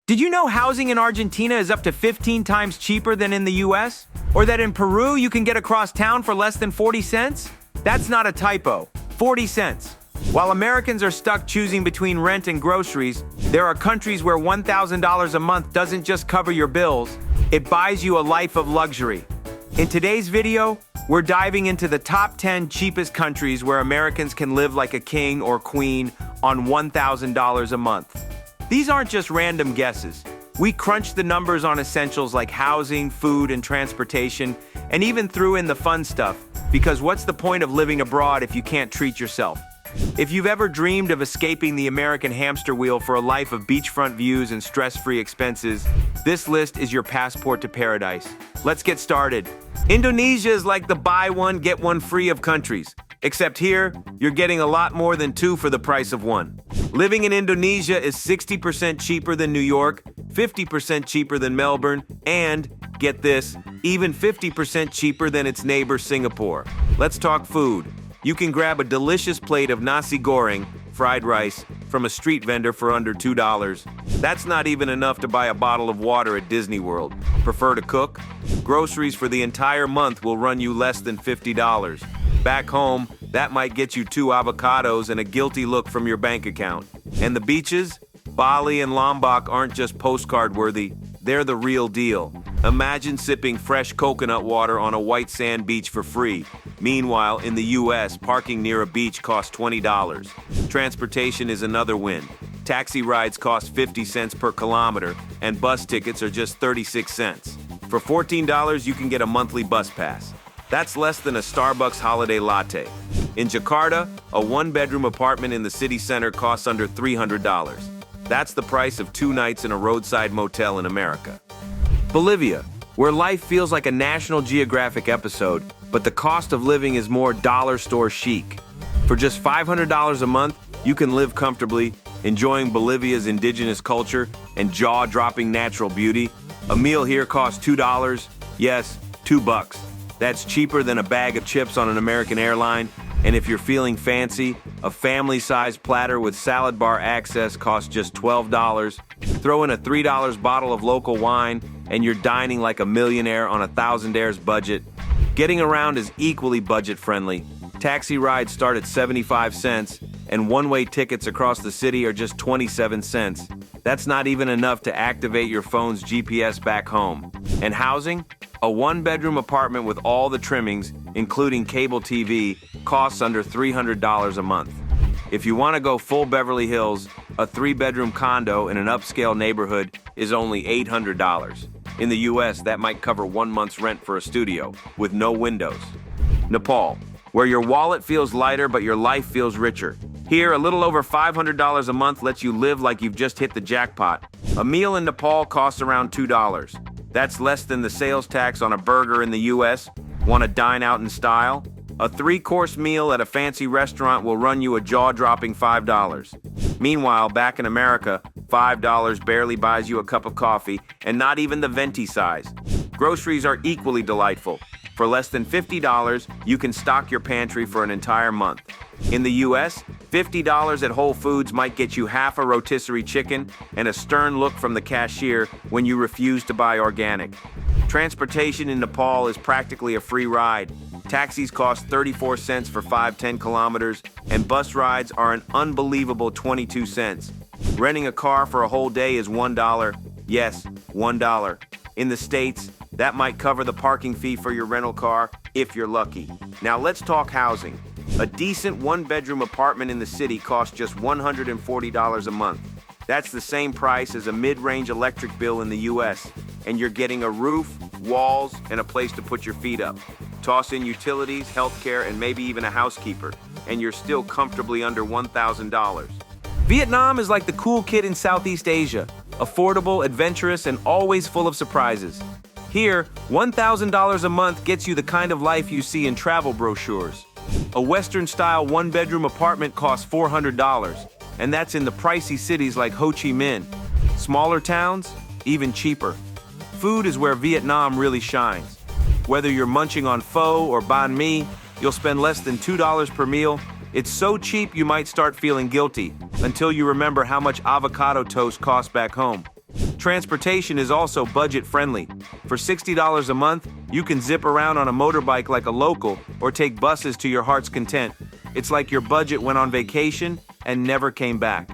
Did you know housing in Argentina is up to 15 times cheaper than in the US? Or that in Peru you can get across town for less than 40 cents? That's not a typo. 40 cents. While Americans are stuck choosing between rent and groceries, there are countries where $1,000 a month doesn't just cover your bills, it buys you a life of luxury. In today's video, we're diving into the top 10 cheapest countries where Americans can live like a king or queen on $1,000 a month. These aren't just random guesses. We crunched the numbers on essentials like housing, food, and transportation, and even threw in the fun stuff, because what's the point of living abroad if you can't treat yourself? If you've ever dreamed of escaping the American hamster wheel for a life of beachfront views and stress-free expenses, this list is your passport to paradise. Let's get started. Indonesia is like the buy one, get one free of countries. Except here, you're getting a lot more than two for the price of one. Living in Indonesia is 60% cheaper than New York, 50% cheaper than Melbourne, and, get this, even 50% cheaper than its neighbor Singapore. Let's talk food. You can grab a delicious plate of nasi goreng, fried rice, from a street vendor for under $2. That's not even enough to buy a bottle of water at Disney World. Prefer to cook? Groceries for the entire month will run you less than $50. Back home, that might get you 2 avocados and a guilty look from your bank account. And the beaches? Bali and Lombok aren't just postcard worthy, they're the real deal. Imagine sipping fresh coconut water on a white sand beach for free. Meanwhile, in the US, parking near a beach costs $20. Transportation is another win. Taxi rides cost 50 cents per kilometer, and bus tickets are just 36 cents. For $14, you can get a monthly bus pass. That's less than a Starbucks holiday latte. In Jakarta, a one-bedroom apartment in the city center costs under $300. That's the price of 2 nights in a roadside motel in America. Bolivia, where life feels like a National Geographic episode, but the cost of living is more dollar store chic. For just $500 a month, you can live comfortably, enjoying Bolivia's indigenous culture and jaw-dropping natural beauty. A meal here costs $2. Yes, $2. That's cheaper than a bag of chips on an American airline. And if you're feeling fancy, a family-sized platter with salad bar access costs just $12. Throw in a $3 bottle of local wine, and you're dining like a millionaire on a Thousandaires budget. Getting around is equally budget-friendly. Taxi rides start at 75 cents, and one-way tickets across the city are just 27 cents. That's not even enough to activate your phone's GPS back home. And housing? A one-bedroom apartment with all the trimmings, including cable TV, costs under $300 a month. If you want to go full Beverly Hills, a 3-bedroom condo in an upscale neighborhood is only $800. In the US, that might cover 1 month's rent for a studio, with no windows. Nepal, where your wallet feels lighter but your life feels richer. Here, a little over $500 a month lets you live like you've just hit the jackpot. A meal in Nepal costs around $2. That's less than the sales tax on a burger in the US. Want to dine out in style? A 3-course meal at a fancy restaurant will run you a jaw-dropping $5. Meanwhile, back in America, $5 barely buys you a cup of coffee, and not even the venti size. Groceries are equally delightful. For less than $50, you can stock your pantry for an entire month. In the US, $50 at Whole Foods might get you half a rotisserie chicken and a stern look from the cashier when you refuse to buy organic. Transportation in Nepal is practically a free ride. Taxis cost 34 cents for 5-10 kilometers, and bus rides are an unbelievable 22 cents. Renting a car for a whole day is $1. Yes, $1. In the States, that might cover the parking fee for your rental car, if you're lucky. Now let's talk housing. A decent 1-bedroom apartment in the city costs just $140 a month. That's the same price as a mid-range electric bill in the US, and you're getting a roof, walls, and a place to put your feet up. Toss in utilities, healthcare, and maybe even a housekeeper, and you're still comfortably under $1,000. Vietnam is like the cool kid in Southeast Asia, affordable, adventurous, and always full of surprises. Here, $1,000 a month gets you the kind of life you see in travel brochures. A Western-style 1-bedroom apartment costs $400, and that's in the pricey cities like Ho Chi Minh. Smaller towns, even cheaper. Food is where Vietnam really shines. Whether you're munching on pho or banh mi, you'll spend less than $2 per meal. It's so cheap you might start feeling guilty, until you remember how much avocado toast costs back home. Transportation is also budget-friendly. For $60 a month, you can zip around on a motorbike like a local or take buses to your heart's content. It's like your budget went on vacation and never came back.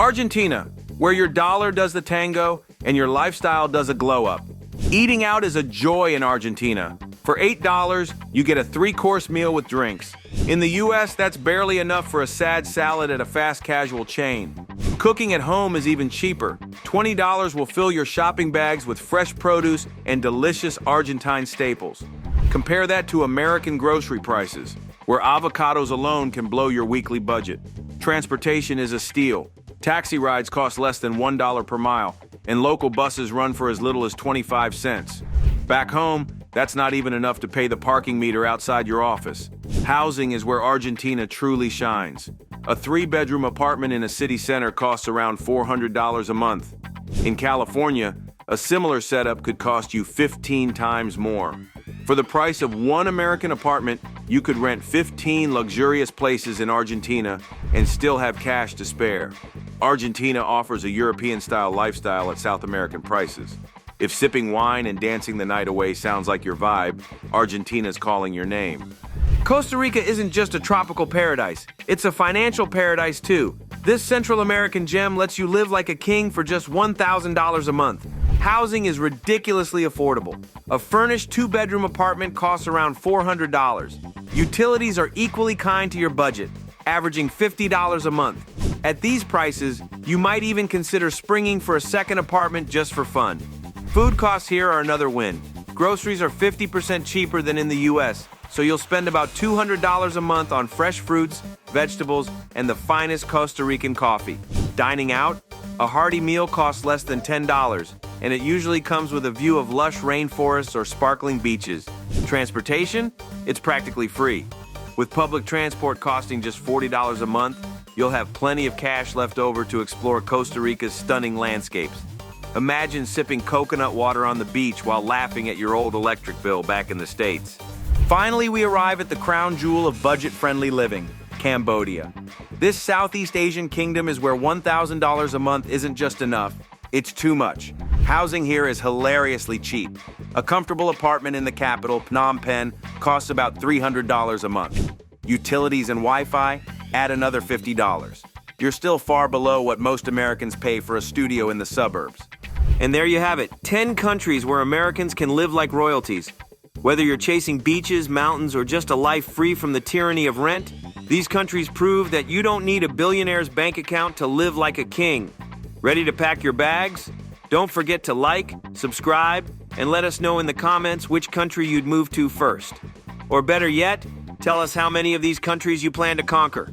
Argentina, where your dollar does the tango and your lifestyle does a glow-up. Eating out is a joy in Argentina. For $8, you get a 3-course meal with drinks. In the US, that's barely enough for a sad salad at a fast casual chain. Cooking at home is even cheaper. $20 will fill your shopping bags with fresh produce and delicious Argentine staples. Compare that to American grocery prices, where avocados alone can blow your weekly budget. Transportation is a steal. Taxi rides cost less than $1 per mile, and local buses run for as little as 25 cents. Back home, that's not even enough to pay the parking meter outside your office. Housing is where Argentina truly shines. A 3-bedroom apartment in a city center costs around $400 a month. In California, a similar setup could cost you 15 times more. For the price of one American apartment, you could rent 15 luxurious places in Argentina and still have cash to spare. Argentina offers a European-style lifestyle at South American prices. If sipping wine and dancing the night away sounds like your vibe, Argentina's calling your name. Costa Rica isn't just a tropical paradise, it's a financial paradise too. This Central American gem lets you live like a king for just $1,000 a month. Housing is ridiculously affordable. A furnished 2-bedroom apartment costs around $400. Utilities are equally kind to your budget, averaging $50 a month. At these prices, you might even consider springing for a second apartment just for fun. Food costs here are another win. Groceries are 50% cheaper than in the US, so you'll spend about $200 a month on fresh fruits, vegetables, and the finest Costa Rican coffee. Dining out? A hearty meal costs less than $10, and it usually comes with a view of lush rainforests or sparkling beaches. Transportation? It's practically free. With public transport costing just $40 a month, you'll have plenty of cash left over to explore Costa Rica's stunning landscapes. Imagine sipping coconut water on the beach while laughing at your old electric bill back in the States. Finally, we arrive at the crown jewel of budget-friendly living, Cambodia. This Southeast Asian kingdom is where $1,000 a month isn't just enough, it's too much. Housing here is hilariously cheap. A comfortable apartment in the capital, Phnom Penh, costs about $300 a month. Utilities and Wi-Fi add another $50. You're still far below what most Americans pay for a studio in the suburbs. And there you have it, 10 countries where Americans can live like royalties. Whether you're chasing beaches, mountains, or just a life free from the tyranny of rent, these countries prove that you don't need a billionaire's bank account to live like a king. Ready to pack your bags? Don't forget to like, subscribe, and let us know in the comments which country you'd move to first. Or better yet, tell us how many of these countries you plan to conquer.